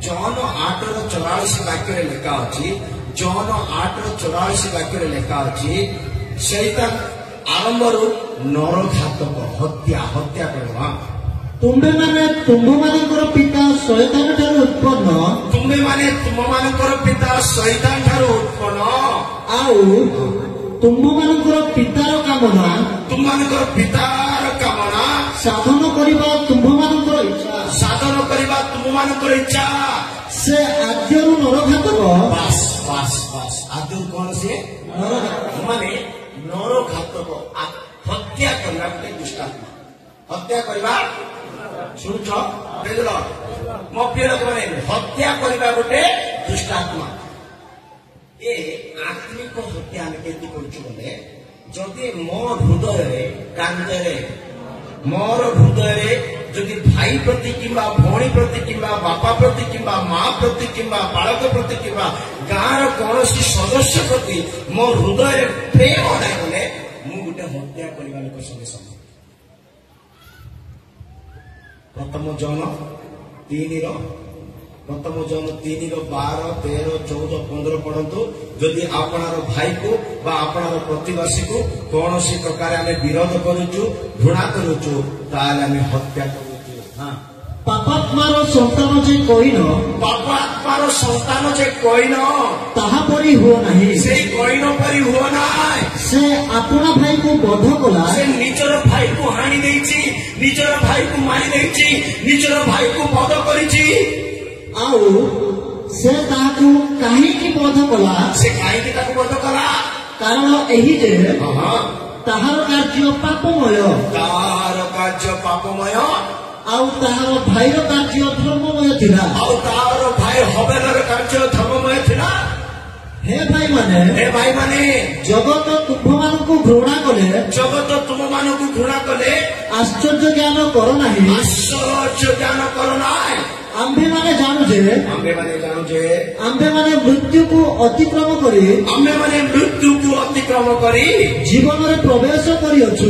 जौन 8:44 वाक्य लेखा अच्छी जौन 8:44 वाक्य लेखा अच्छी शैतान आरंभ नरघातक हत्या हत्या करवा तुम्भे माने तुम्भ मानकर पिता शैतान ठारू उत्पन्न तुम्भे माने तुम मानकर पिता शैतान ठारू उत्पन्न आउ तुम्भ मानकर पितार कामना तुम मानकर पितार कामना साधन करिबा तुम्भ मानकर इच्छा साधन करिबा तुम मानकर इच्छा से आद्यरु नरघातक बास बास बास आद्यरु कौन से नरघातक माने नरघातक हत्या करना गोटे दुष्टात्मा हत्या करवा शुणुच बुझल मो प्रिय लोक मैंने हत्या करवा गोटे दुष्टात्मा ये आत्मिक हत्या आम के बोले जदि मो हृदय कांदे मोर हृदय जदि भाई प्रति किंबा भौणी प्रति किंबा बापा प्रति किंबा माँ प्रति किंबा बालक प्रति किंबा गाँव कौन सदस्य प्रति मो हृदय प्रेम ना गले मु गोटे हत्या करने लोक संगे समान प्रथम जन 3:12, 13, 14, 15 पढ़ु जदि आपणार भाई को बा आपणार प्रतिवासी को कौन सी प्रकार आम विरोध करुचु घृणा करुचु ताले आम हत्या करुचु हाँ पापात्मार संतान जे कइन पापात्मार संतान जे कइन ताहा परि हो नाही से कइन परि हो नाय से आपना भाई को बध कला से निजर भाई को हानि देछि निजर भाई को मारि देछि निजर भाई को बध करिछि आउ से ताकू काहे की बध कला से काहे की ताकू बध कला कारण एही जे हां ताहार कार्य पापमय ताहार कार्य पापमय आउ ताहार भाईर कार्य धर्ममय थिला आउ ताहार भाई हबेलर कार्य धर्ममय थिला हे भाई माने जगत तुम मान को घृणा कले जगत तुम मान को घृणा कले आश्चर्य ज्ञान कर नाही आश्चर्य ज्ञान कर नाही आम्भे माने जानु जे आम्भे माने मृत्यु को अतिक्रम करी आम्भे माने मृत्यु को अतिक्रम करी जीवन रे प्रवेश करियछु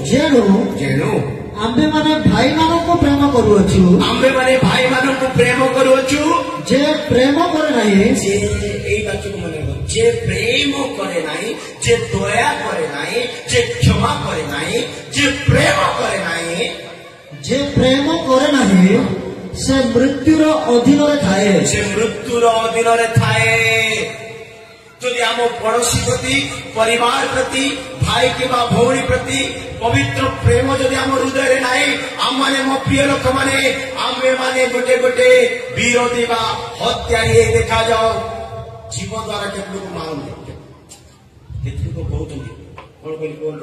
जेनु आम्भे माने भाई मान को प्रेम करूछु आम्भे माने भाई मान को प्रेम करूछु जे प्रेम करे नाही जे एई बात को माने जे प्रेम करे नाही जे दया करे नाही जे क्षमा करे नाही जे प्रेम करे नाही जे प्रेम करे नाही से मृत्युर अधीन रे थाए से मृत्युर अधीन रे थाए जदि आम पड़ोशी प्रति परिवार प्रति भाई के भौणी प्रति पवित्र प्रेम जदि आम हृदय नाई आम माने मो प्रिय लोक माने आमे माने गोटे गोटे विरोधी बा हत्यारी देखा जाओ जीव द्वारा केतु को मारन केतु को बहुत कोन बोली कोन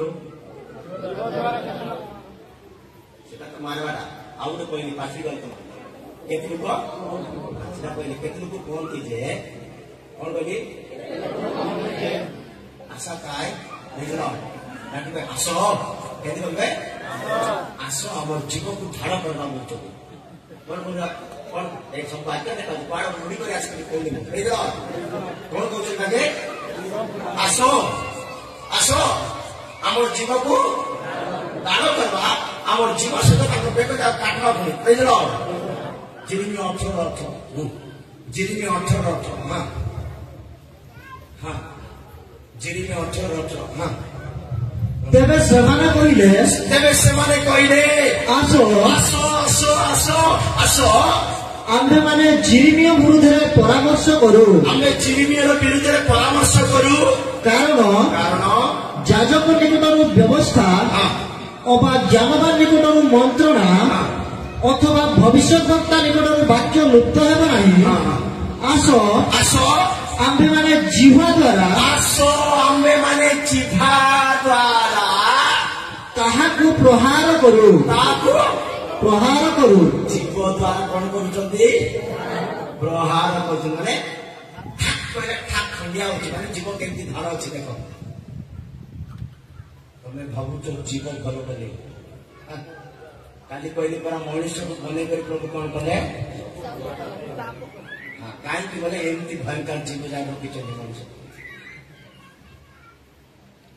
सेटा तो मारवाडा आउने कोई पासी गल तो केतु को सेटा कोई केतु को कोन की जे कोन बोली आशा काय बुझल नाटी पे आस केते बोलबे आस हमर जीव को ढाल करबा मुतो कोन बोल कोन एक सब बात ने कल पाड़ मुड़ी करे आस के कोन नहीं बुझल कोन कहछ लागे आसो आसो हमर जीव को ढाल करबा हमर जीव से तो बेको जा काटबा बुझल जिरिमी 18 हां हाँ जिरिमी 18 हाँ तेबे सेमाने कहिले आसो आसो आसो आसो आसो आम्भे माने जिरिमिय विरुद्ध परामर्श करू आम्भे जिरिमिय विरुद्ध परामर्श करू कारण जाजक निकटरू व्यवस्था अबा जानवर निकटरू मंत्रणा अथवा भविष्यवक्ता निकटरू वाक्य लुप्त हेब नाही आसो आसो आम्भे माने जिह्वा द्वारा आसो आम्भे माने जिह्वा द्वारा ताहाकु प्रहार करू जीव द्वारा कौन करुचंदी प्रहार करुचंदी माने ठाक करे ठाक खंडिया होची माने जीव केमती धाड़ अछि देखो तमे भाबुचो जीव भलो कले काली कहली परा मनुष्य को बने कर प्रभु कौन कले कहीं बोले एमती भयंकर जीव जान रखी मनुष्य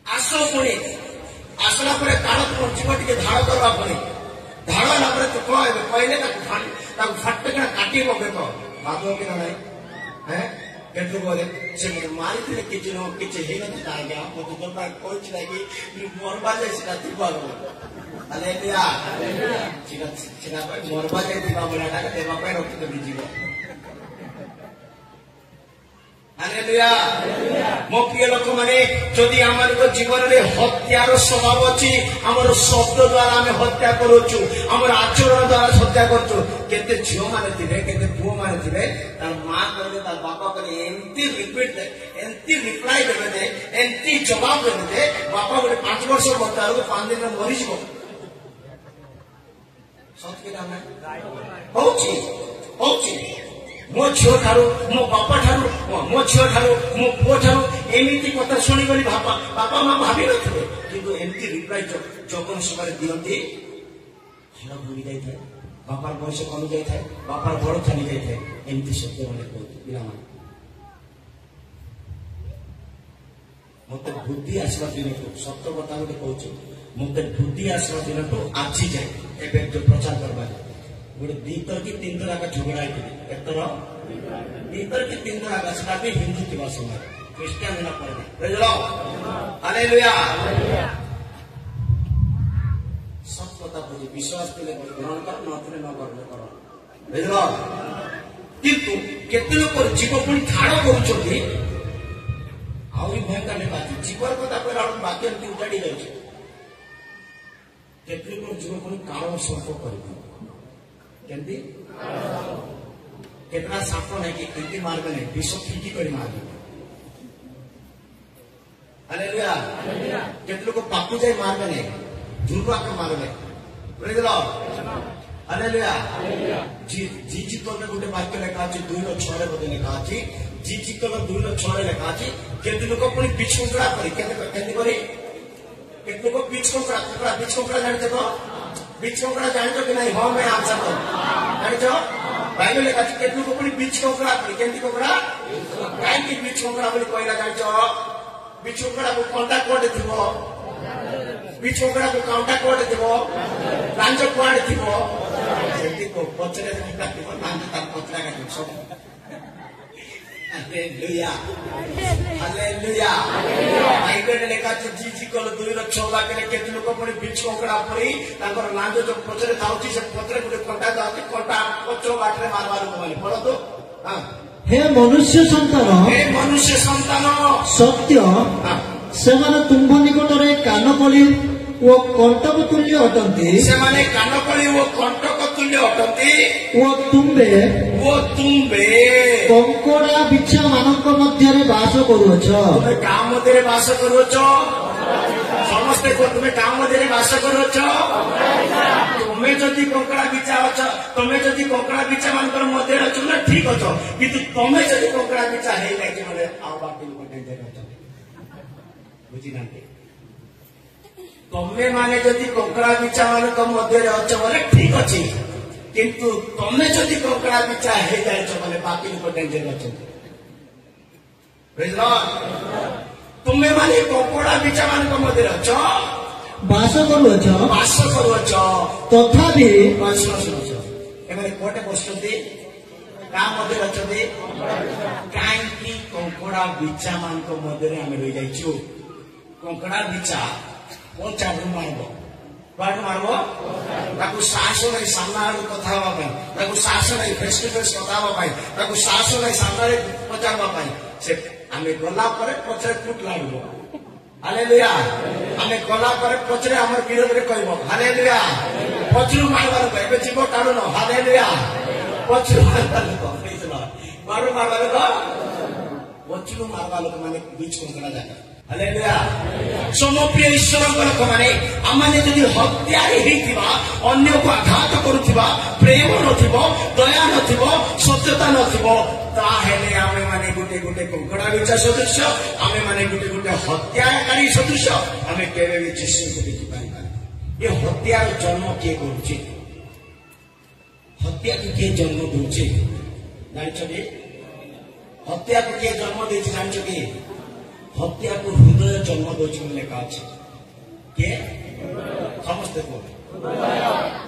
आस पुणी आसला काल तुम जीव टे धाड़ करवा पुणी धाड़ तो कहले ତାକୁ ଫାଟକିନା କାଟିବ ବେକ ବାଦ କିନା ନାହିଁ କେତେ ପରେ ସେ ମାରିଥିଲେ କିଛି ହେଇନଥିଲା ଆଜ୍ଞା ମତେ ଯୋଉଟା କହିଛି କି ମରବା ଯାଇ ସେଟା ଥିବା ହାଲେଲୁୟା ସେଟା ମରବା ଯାଇ ଥିବା ଭଳିଆଟା ଦେବା ପାଇଁ ରଖିଦେବି ଯିବ ହାଲେଲୁୟା ମୋ ପ୍ରିୟ ଲୋକମାନେ ଯଦି ଆମର ଜୀବନରେ ହତ୍ୟାର ସ୍ୱଭାବ ଅଛି ଆମର ଶବ୍ଦ ଦ୍ୱାରା ଆମେ ହତ୍ୟା କରୁଛୁ ଆମର ଆଚରଣ ଦ୍ୱାରା ହତ୍ୟା କରୁଛୁ କେତେ ଝିଅମାନେ ଥିବେ କେତେ ପୁଅମାନେ ଥିବେ ତାର ମା କହିଲେ ତାର ବାପା କହିଲେ ଏମିତି ରିପ୍ଲାଏ ଦେବେ ଯେ ଏମିତି ଜବାବ ଦେବେ ଯେ ବାପା ଗୋଟେ 5 ବର୍ଷ ବଞ୍ଚା ବେଳକୁ 5 ଦିନରେ ମରିଯିବ ସତ୍ୟ ହଉଛି ମୋ ଝିଅ ଠାରୁ ମୋ ବାପା ଠାରୁ ମୋ ଝିଅ ଠାରୁ ମୋ ପୁଅ ଠାରୁ ଏମିତି କଥା ଶୁଣିଗଲି ବାପା ମା ଭାବି ନଥିଲେ କିନ୍ତୁ ଏମିତି ରିପ୍ଲାଏ ଜଗନ ସଭାରେ ଦିଅନ୍ତି ଭଲ ଭୁଲି ଯାଇଥାଏ ବାପାର ବୟସ କମି ଯାଇଥାଏ ବାପାର ବଳ ଚାଲି ଯାଇଥାଏ ଏମିତି ଶବ୍ଦ ମାନେ କହୁଛି ପିଲାମାନେ ମତେ ବୁଦ୍ଧି ଆସିବା ଦିନଠୁ ସତ କଥା ଗୋଟେ କହୁଛି ମତେ ବୁଦ୍ଧି ଆସିବା ଦିନଠୁ ଆଜି ଯାଏ ଏବେ ଯୋଉ ପ୍ରଚାର କରିବା ଗୋଟେ 2 ଥର କି 3 ଥର ଆଗ ଝଗଡ଼ା ହେଇଥିଲି ଏଥର 2 ଥର କି 3 ଥର ଆଗ ସେଟା ବି ହିନ୍ଦୁ ଥିବା ସମୟରେ ଖ୍ରୀଷ୍ଟିଆନ ହେଲା ପରେ ବୁଝିଲ ହାଲେଲୁୟା ସତ କଥା ବୁଝି ବିଶ୍ୱାସ ଥିଲେ ଗ୍ରହଣ କର ନଥିଲେ ନ କର ବୁଝିଲ କିନ୍ତୁ କେତେ ଲୋକ ଜୀବ ପୁଣି ଠାଳ କରୁଛନ୍ତି ଆହୁରି ଭୟଙ୍କର ବାକି ଜୀବର କଥା କହିଲା ବେଳକୁ ବାକି ଏମିତି ଉଜାଡ଼ି ଯାଉଛି କେତେ ଲୋକ ଜୀବ ପୁଣି କାଳ ସର୍ପ କରିବ କେମିତି କେତେଟା ସାପ ନାହିଁ କି କେମିତି ମାରବେ ନାହିଁ ବିଷ ଫିଟି କରି ମାରବେ ହାଲେଲୁୟା କେତେ ଲୋକ ପାପୁ ଯାଇ ମାରବେ ନାହିଁ ଦୁର୍ବାକ ମାରବେ ବୁଝିଲ ହାଲେଲୁୟା ଜି ଚିତ୍ତରେ ଗୋଟେ ବାକ୍ୟ ଲେଖା ଅଛି 2:6 ବୋଧେ ଲେଖା ଅଛି ଜି ଚିତ୍ତର 2:6 ଲେଖା ଅଛି କେତେ ଲୋକ ପୁଣି ବିଛୁଙ୍କଡ଼ା କରି କେମିତି କରି କେତେ ଲୋକ ବିଛୁଙ୍କଡ଼ା ଜାଣିଛ ତ ବିଛୁଙ୍କଡ଼ା ଜାଣିଛ କି ନାହିଁ ହଁ ମୁଁ ଆନ୍ସର କର ଜାଣିଛ ବାଇବେଲ ଲେଖା ଅଛି କେତେ ଲୋକ ପୁଣି ବିଛୁଙ୍କଡ଼ା କରି କେମିତି କଙ୍କଡ଼ା କାହିଁକି ବିଛୁଙ୍କଡ଼ା ବୋଲି କହିଲା ଜାଣିଛ ବିଛୁଙ୍କଡ଼ାକୁ କଣ୍ଟା କୁଆଡ଼େ ଥିବ ବିଛୁଙ୍କଡ଼ାକୁ କାଉଣ୍ଟା କୁଆଡ଼େ ଥିବ ଲାଞ୍ଜ କୁଆଡ଼େ ଥିବ ସେମିତି ପଛରେ କାଟିବ ଲାଞ୍ଜ ତାର ପଛରେ କାଟିବ ସବୁ ହାଲେଲୁୟା ହାଲେଲୁୟା ବାଇବେଲରେ ଲେଖା ଅଛି ଜି ଚିକଲ 2:6 ବାକ୍ୟରେ କେତେ ଲୋକ ପୁଣି ବିଛୁଙ୍କଡ଼ା ପରି ତାଙ୍କର ଲାଞ୍ଜ ଯୋଉ ପଛରେ ଥାଉଛି ସେ ପଛରେ ଗୋଟେ କଣ୍ଟା ଯାଉଛି କଣ୍ଟା ପଛ ବାଟରେ ମାରବା ଲୋକମାନେ ପଢନ୍ତୁ हे मनुष्य संतान सत्य ସେମାନେ ତୁମ୍ଭ ନିକଟରେ କାନକଳି ଓ କଣ୍ଟକ ତୁଲ୍ୟ ଅଟନ୍ତି ସେମାନେ କାନକଳି ଓ କଣ୍ଟକ ତୁଲ୍ୟ ଅଟନ୍ତି ଓ ତୁମ୍ଭେ କଙ୍କଡ଼ା ବିଛା ମାନଙ୍କ ମଧ୍ୟରେ ବାସ କରୁଅଛ ତୁମେ କାହା ମଧ୍ୟରେ ବାସ କରୁଅଛ ସମସ୍ତେ ତୁମେ କାହା ମଧ୍ୟରେ ବାସ କରୁଅଛ ତୁମେ ଯଦି କଙ୍କଡ଼ା ବିଛା ଅଛ ତମେ ଯଦି କଙ୍କଡ଼ା ବିଛା ମାନଙ୍କର ମଧ୍ୟରେ ଅଛ ନା ଠିକ ଅଛ କିନ୍ତୁ ତମେ ଯଦି କଙ୍କଡ଼ା ବିଛା ହେଇଯାଇଛି ମାନେ ଆଉ ବାକି ଲୋକ ଡେଞ୍ଜର ଅଛନ୍ତି ବୁଝିନାହାନ୍ତି ତମେ ମାନେ ଯଦି କଙ୍କଡ଼ା ବିଛା ମାନଙ୍କ ମଧ୍ୟରେ ଅଛ ବୋଲେ ଠିକ ଅଛି କିନ୍ତୁ ତମେ ଯଦି କଙ୍କଡ଼ା ବିଛା ହେଇଯାଇଛ ବୋଲେ ବାକି ଲୋକ ଡେଞ୍ଜର ଅଛନ୍ତି ବୁଝିଲ ତୁମେ ମାନେ କଙ୍କଡ଼ା ବିଛା ମାନଙ୍କ ମଧ୍ୟରେ ଅଛ ବାସ କରୁଅଛ ତଥାପି ଏମାନେ କୋଟେ ବସୁଛନ୍ତି କାହା ମଧ୍ୟରେ ଅଛନ୍ତି କାହିଁକି କଙ୍କଡ଼ା ବିଛା ମାନଙ୍କ ମଧ୍ୟରେ ଆମେ ରହିଯାଇଛୁ କଙ୍କଡ଼ା ବିଛା ପଞ୍ଚାବନ ମାରିବ କୁଆଡୁ ମାରିବ ତାକୁ ସାହସ ନାହିଁ ସାମ୍ନା ଆଡକୁ କଥା ହେବା ପାଇଁ ତାକୁ ସାହସ ନାହିଁ ଫେସ୍ ଟୁ ଫେସ୍ କଥା ହେବା ପାଇଁ ତାକୁ ସାହସ ନାହିଁ ସାମ୍ନାରେ ପଚାରିବା ପାଇଁ ସେ ଆମେ ଗଲା ପରେ ପଛରେ ଫୁଟ ଲାଗିବ ହାଲେଲୁୟା ଆମେ ଗଲା ପରେ ପଛରେ ଆମର ବିରୋଧରେ କହିବ ହାଲେଲୁୟା ପଛରୁ ମାରିବା ଲୋକ ଏବେ ଯିବ ଟାଣୁନ ହାଲେଲୁୟା ପଛରୁ ମାରିବା ଲୋକ ମାରୁ ମାରିବା ଲୋକ ପଛରୁ ମାରିବା ଲୋକ ମାନେ ବିଚ୍ କଙ୍କଡ଼ା ଜାଗା ହାଲେଲୁୟା ସମପ୍ରିୟ ଈଶ୍ୱରଙ୍କ ଲୋକମାନେ ଆମମାନେ ଯଦି ହତ୍ୟାରେ ହେଇଥିବା ଅନ୍ୟକୁ ଆଘାତ କରୁଥିବା ପ୍ରେମ ନଥିବ ଦୟା ନଥିବ ସତ୍ୟତା ନଥିବ ତାହେଲେ ଆମେ ମାନେ ଗୋଟେ ଗୋଟେ କଙ୍କଡ଼ା ବିଛା ସଦୃଶ ଆମେ ମାନେ ଗୋଟେ ଗୋଟେ ହତ୍ୟାକାରୀ ସଦୃଶ ଆମେ କେବେ ବି ଯୀଶୁଙ୍କୁ ଦେଖିପାରିବା ଏ ହତ୍ୟାର ଜନ୍ମ କିଏ କରୁଛି ହତ୍ୟାକୁ କିଏ ଜନ୍ମ ଦଉଛି ଜାଣିଛ କି ହତ୍ୟାକୁ କିଏ ଜନ୍ମ ଦେଇଛି ଜାଣିଛ କି ହତ୍ୟାକୁ ହୃଦୟ ଜନ୍ମ ଦଉଛି ବୋଲି ଲେଖା ଅଛି କିଏ ସମସ୍ତେ କୁହନ୍ତି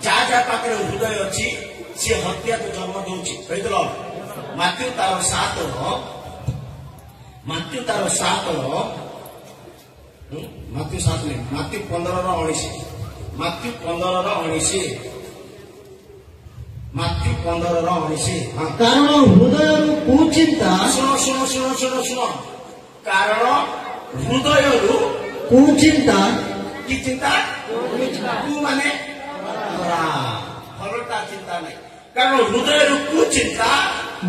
ଯାହା ପାଖରେ ହୃଦୟ ଅଛି ସିଏ ହତ୍ୟାକୁ ଜନ୍ମ ଦଉଛି। କହିଦେଲ ମାତ୍ୟୁ ତାର 7 ମାତ୍ୟୁ 7 ନାହିଁ, ମାତ୍ୟୁ 15:19 ମାତ୍ୟୁ 15:19 ମାତ୍ୟୁ 15:19 କାରଣ ହୃଦୟରୁ କୁଚିନ୍ତା ଶୁଣ କାରଣ ହୃଦୟରୁ କୁଚିନ୍ତା କି ଚିନ୍ତା କୁ ମାନେ ଭଲଟା ଚିନ୍ତା ନାହିଁ, କାରଣ ହୃଦୟରୁ କୁଚିନ୍ତା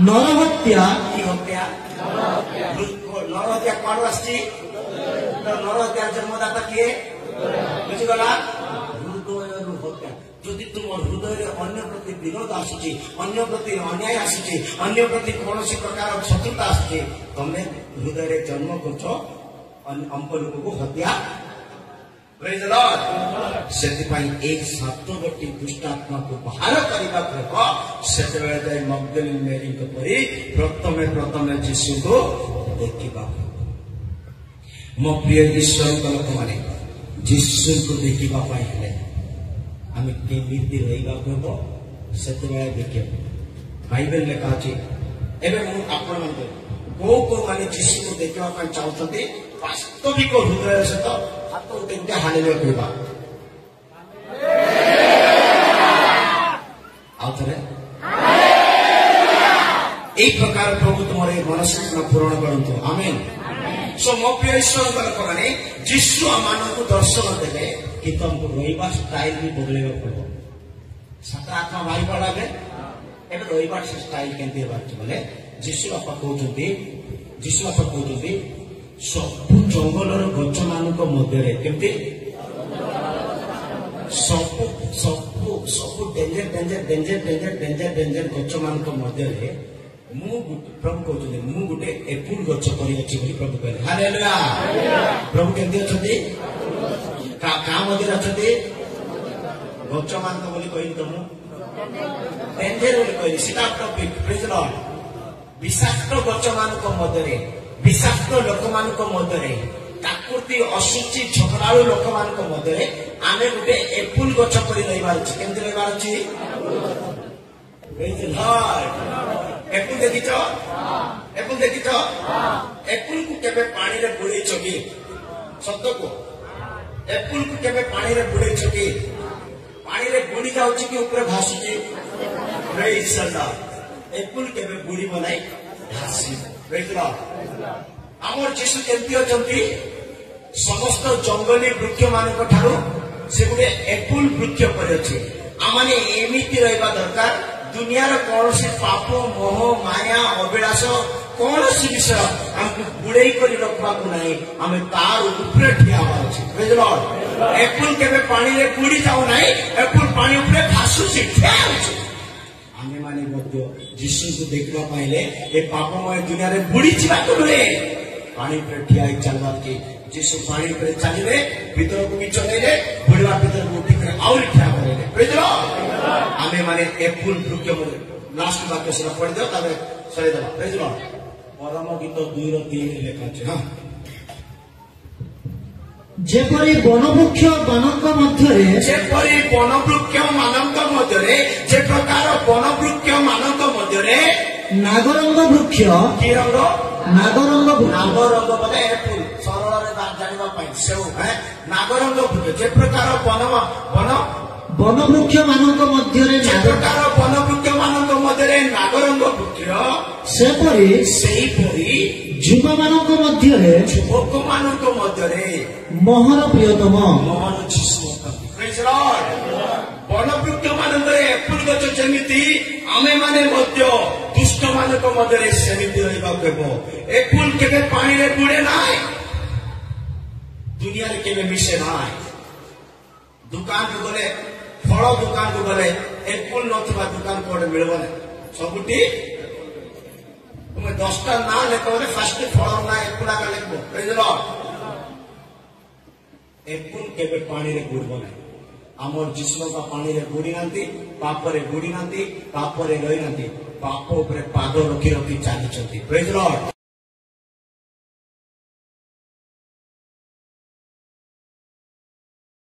ନରହତ୍ୟା କି ହତ୍ୟା ନରହତ୍ୟା କୁଆଡୁ ଆସିଛି? ନରହତ୍ୟା ଜନ୍ମଦାତା କିଏ? ବୁଝିଗଲା? ହୃଦୟରୁ ହତ୍ୟା। ଯଦି ତୁମ ହୃଦୟରେ ଅନ୍ୟ ପ୍ରତି ବିରୋଧ ଆସୁଛି, ଅନ୍ୟ ପ୍ରତି ଅନ୍ୟାୟ ଆସୁଛି, ଅନ୍ୟ ପ୍ରତି କୌଣସି ପ୍ରକାର ଶତ୍ରୁତା ଆସୁଛି, ତମେ ହୃଦୟରେ ଜନ୍ମ କରୁଛ ଅମ୍ପ ଲୋକକୁ ହତ୍ୟା। ସେଥିପାଇଁ ଏଇ 7ଗୋଟି ଦୁଷ୍ଟାତ୍ମାକୁ ବାହାର କରିବାକୁ ହେବ। ସେତେବେଳେ ଯାଇ ମଗ୍ଦଲିନୀ ମେରୀଙ୍କ ପରି ପ୍ରଥମେ ଯୀଶୁଙ୍କୁ ଦେଖିବାକୁ। ମୋ ପ୍ରିୟ ଈଶ୍ୱରଙ୍କ ଲୋକମାନେ, ଯୀଶୁଙ୍କୁ ଦେଖିବା ପାଇଁ ହେଲେ ଆମେ କେମିତି ରହିବାକୁ ହେବ ସେତେବେଳେ ଦେଖିବାକୁ। ବାଇବେଲ ଲେଖା ଅଛି। ଏବେ ମୁଁ ଆପଣମାନଙ୍କୁ କୋଉମାନେ ଯୀଶୁଙ୍କୁ ଦେଖିବା ପାଇଁ ଚାହୁଁଛନ୍ତି ବାସ୍ତବିକ ହୃଦୟର ସହିତ ହାତ ଉଠେଇ ହାଲେଲୁୟା କହିବା। ଆଉ ଥରେ এই প্রকার প্রভু তোমার এই মনস্কামনা পূরণ করন্তু। আমেন। সো ମୋ ପ୍ରିୟ ଈଶ୍ୱରଙ୍କ ଲୋକମାନେ, ଯୀଶୁ ଆମମାନଙ୍କୁ ଦର୍ଶନ ଦେଲେ କିନ୍ତୁ ଆମକୁ ରହିବା ଷ୍ଟାଇଲ ବି ବଦଳେଇବାକୁ ପଡିବ। ସାତ ଆତ୍ମା ଭାଇ ପଡାବେ ଏବେ ରହିବା ଷ୍ଟାଇଲ କେମିତି ହେବାର ଅଛି ବୋଲେ ଯୀଶୁ ବାପା କହୁଛନ୍ତି ସବୁ ଜଙ୍ଗଲର ଗଛ ମାନଙ୍କ ମଧ୍ୟରେ କେମିତି ସବୁ ଡେଞ୍ଜର ଗଛ ମାନଙ୍କ ମଧ୍ୟରେ ପ୍ରଭୁ କହୁଛନ୍ତି ମୁଁ ଗୋଟେ ଏପୁଲ ଗଛ କରିଅଛି ବୋଲି ପ୍ରଭୁ କହିଲେ। ହାଲେଲୁୟା। ପ୍ରଭୁ କେମିତି ଅଛନ୍ତି? କାହା ମଧ୍ୟରେ ଅଛନ୍ତି? ଗଛ ମାନଙ୍କ ବୋଲି କହିଲି ତ ମୁଁ ଡେଞ୍ଜର ବୋଲି କହିଲି। ସେଟା ଟପିକ। ପ୍ରେଜ୍ ଲର୍ଡ। ବିଷାକ୍ତ ଗଛ ମାନଙ୍କ ମଧ୍ୟରେ, ବିଷାକ୍ତ ଲୋକମାନଙ୍କ ମଧ୍ୟରେ, କାକୁତି ଅଶୁଚି ଝଗଡ଼ାଳୁ ଲୋକମାନଙ୍କ ମଧ୍ୟରେ ଆମେ ଗୋଟେ ଏପୁଲ ଗଛ କରି ରହିବାର ଅଛି। କେମିତି ରହିବାର ଅଛି? ଏପୁଲ ଦେଖିଛ? ଏପୁଲକୁ କେବେ ପାଣିରେ ବୁଡେଇଛ କି? ସତକୁ ଏପୁଲକୁ କେବେ ପାଣିରେ ବୁଡେଇଛ କି? ପାଣିରେ ବୁଡି ଯାଉଛି କି ଉପରେ ଭାସୁଛି? ଏପୁଲ କେବେ ବୁଡିବ ନାହିଁ, ଭାସିବ। ଆମର ଯୀଶୁ କେମିତି ଅଛନ୍ତି? ସମସ୍ତ ଜଙ୍ଗଲୀ ବୃକ୍ଷ ମାନଙ୍କ ଠାରୁ ସେ ଗୋଟେ ଏପୁଲ ବୃକ୍ଷ ପରି ଅଛି। ଆମମାନେ ଏମିତି ରହିବା ଦରକାର। ଦୁନିଆର କୌଣସି ପାପ, ମୋହ, ମାୟା, ଅଭିଳାଷ କୌଣସି ବିଷୟ ଆମକୁ ବୁଡେଇ କରି ରଖିବାକୁ ନାହିଁ। ଆମେ ତାର ଉପରେ ଠିଆ ହେବାର ଅଛି। ଏପୁଲ କେବେ ପାଣିରେ ବୁଡି ଯାଉନାହିଁ, ଏପୁଲ ପାଣି ଉପରେ ଭାସୁଛି, ଠିଆ ହେଉଛି। ଆମେ ମାନେ ମଧ୍ୟ ଯୀଶୁଙ୍କୁ ଦେଖିବା ପାଇଲେ ଏ ପାପମୟ ଦୁନିଆରେ ବୁଡି ଯିବାକୁ ନୁହେଁ, ପାଣି ଉପରେ ଠିଆ ହେଇ ଚାଲିବାର କି ଯୀଶୁ ପାଣି ଉପରେ ଚାଲିଲେ, ଭିତରକୁ ବି ଚଲେଇଲେ, ବୁଡିବା ଭିତରକୁ ଉଠିକରି ଆହୁରି ଠିଆ କରେଇଲେ। ଆମେ ମାନେ ଏପୁଲ ବୃକ୍ଷ ଲାଷ୍ଟ ବାକ୍ୟ ସେଟା ପଢିଦେବ, ତାପରେ ସରେଇଦେବା। ପରମ ଗୀତ 2:3 ଲେଖା ଅଛି। ଯେପରି ବନବୃକ୍ଷ ମାନଙ୍କ ମଧ୍ୟରେ, ଯେ ପ୍ରକାର ବନବୃକ୍ଷ ମାନଙ୍କ ମଧ୍ୟରେ ନାଗରଙ୍ଗ ବୃକ୍ଷ, କି ରଙ୍ଗ? ନାଗରଙ୍ଗ ବୋଲେ ଏପୁଲ, ସରଳରେ ଜାଣିବା ପାଇଁ ସେଉ। ନାଗରଙ୍ଗ ବୃକ୍ଷ ଯେ ପ୍ରକାର ବନବୃକ୍ଷ ମାନଙ୍କ ମଧ୍ୟରେ, ନାଗରଙ୍ଗ ବୃକ୍ଷ ସେହିପରି ଯୁବମାନଙ୍କ ମଧ୍ୟରେ, ଯୁବକମାନଙ୍କ ମଧ୍ୟରେ ମୋହର ପ୍ରିୟତମ ମୋହନ ଯୀଶୁ ଅଛନ୍ତି। ବନବୃକ୍ଷ ମାନଙ୍କରେ ଏପୁଲ ଗଛ ଯେମିତି, ଆମେ ମାନେ ମଧ୍ୟ ଦୁଷ୍ଟ ମାନଙ୍କ ମଧ୍ୟରେ ସେମିତି ରହିବାକୁ ହେବ। ଏପୁଲ କେବେ ପାଣିରେ ବୁଡେ ନାହିଁ, ଦୁନିଆରେ କେବେ ମିଶେ ନାହିଁ। ଦୋକାନକୁ ଗଲେ, ଫଳ ଦୋକାନକୁ ଗଲେ ଏପୁଲ ନଥିବା ଦୋକାନ କୋଉଠି ମିଳିବ ନାହିଁ। ସବୁଠି ତୁମେ 10ଟା ନାଁ ଲେଖ ବୋଲେ ଫାଷ୍ଟ ଫଳ ନା ଏପୁଲ ଆଗ ଲେଖିବ। ଏପୁଲ କେବେ ପାଣିରେ ବୁଡିବ ନାହିଁ। ଆମର ଯୀଶୁ ବାପା ପାଣିରେ ବୁଡି ନାହାନ୍ତି, ପାପରେ ବୁଡି ନାହାନ୍ତି, ପାପରେ ରହିନାହାନ୍ତି, ପାପ ଉପରେ ପାଦ ରଖି ଚାଲିଛନ୍ତି। ପ୍ରେଜ୍ ଲର୍ଡ।